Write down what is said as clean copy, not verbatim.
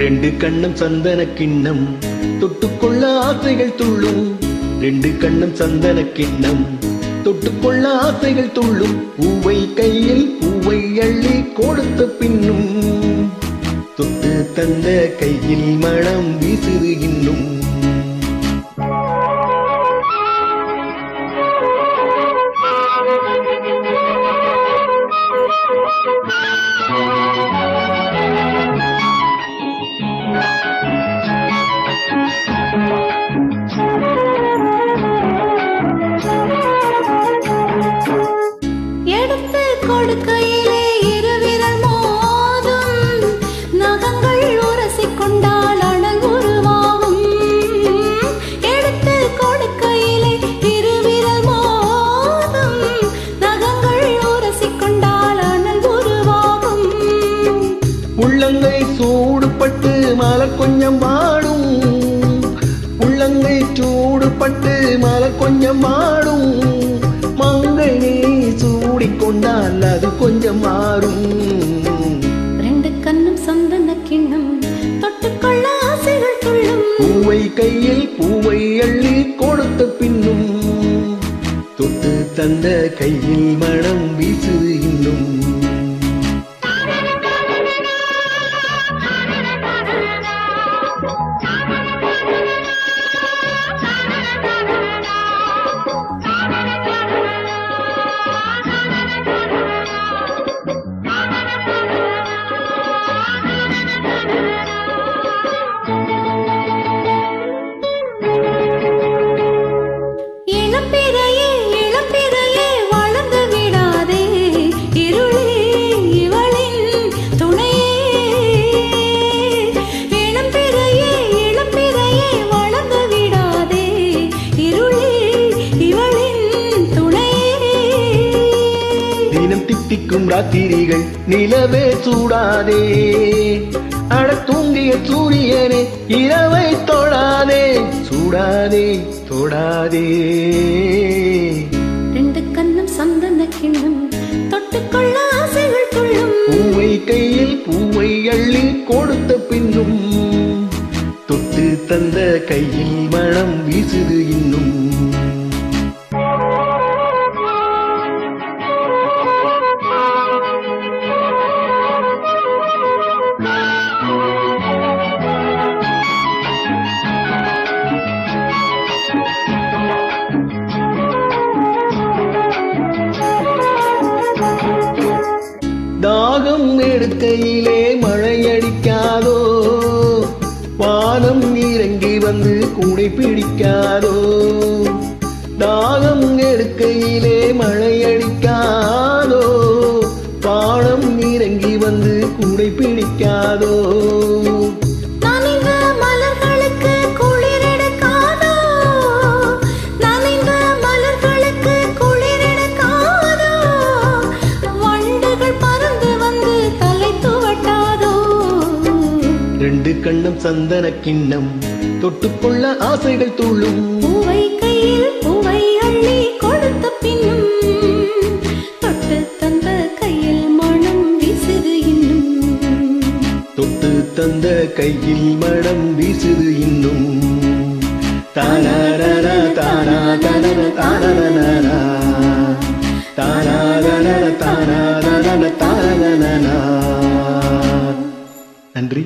ரெண்டு கண்ணம் சந்தன கிண்ணம் தொட்டுக்கொள்ள ஆசைகள் துள்ளும். ரெண்டு கண்ணம் சந்தன கிண்ணம் தொட்டுக்கொள்ள ஆசைகள் துள்ளும். பூவை கையில் பூவை அள்ளி கொடுத்த பின்னும் தொட்டு தந்த கையில் மனம் வீசுது இன்னும். எடுத்து கொடுக்கையிலே இருவிரல் மோதும். நகங்கள் உரசிக்கொண்டால் அனல் உருவாகும். எடுத்து கொடுக்கையிலே இருவிரல் மோதும். நகங்கள் உரசிக்கொண்டால் அனல் உருவாகும். உள்ளங்கை சூடுபட்டு மலர் கொஞ்சம் வாடும். உள்ளங்கை சூடுபட்டு மலர் கொஞ்சம் வாடும். மங்கை சூடிக்கொண்டால் அது கொஞ்சம் மாறும். ரெண்டு கண்ணும் சந்தன கிண்ணம் தொட்டுக்கொள்ள ஆசைகள் துள்ளும். பூவை கையில் பூவை அள்ளி கொடுத்த பின்னும் தொட்டு தந்த கையில் மனம் வீசுது இன்னும். தித்திக்கும் ராத்திரிகள் நிலவே சூடாதே. அட தூங்கிய சூரியனே இரவை தொடாதே. சூடாதே தொடாதே. ரெண்டு கண்ணும் சந்தன கிண்ணம் தொட்டுக்கொள்ள ஆசைகள் துள்ளும். பூவை கையில் பூவை அள்ளி கொடுத்த பின்னும் தொட்டு தந்த கையில் மனம் வீசுது இன்னும். தாகம் எடுக்கையிலே மழை அடிக்காதோ. வானம் இறங்கி வந்து கூடை பிடிக்காதோ. தாகம் எடுக்கையிலே மழை அடிக்காதோ. வானம் இறங்கி வந்து கூடை பிடிக்காதோ. ரெண்டு கண்ணம் சந்தன கிண்ணம் தொட்டுக்கொள்ள ஆசைகள் துள்ளும். பூவை கையில் பூவை அள்ளி கொடுத்த பின்னும் தொட்டு தந்த கையில் மனம் வீசுது இன்னும். தொட்டு தந்த கையில் மனம் வீசுது இன்னும். தானாரர தானாதன தானனன தானாதன தானாதன தானனன. நன்றி.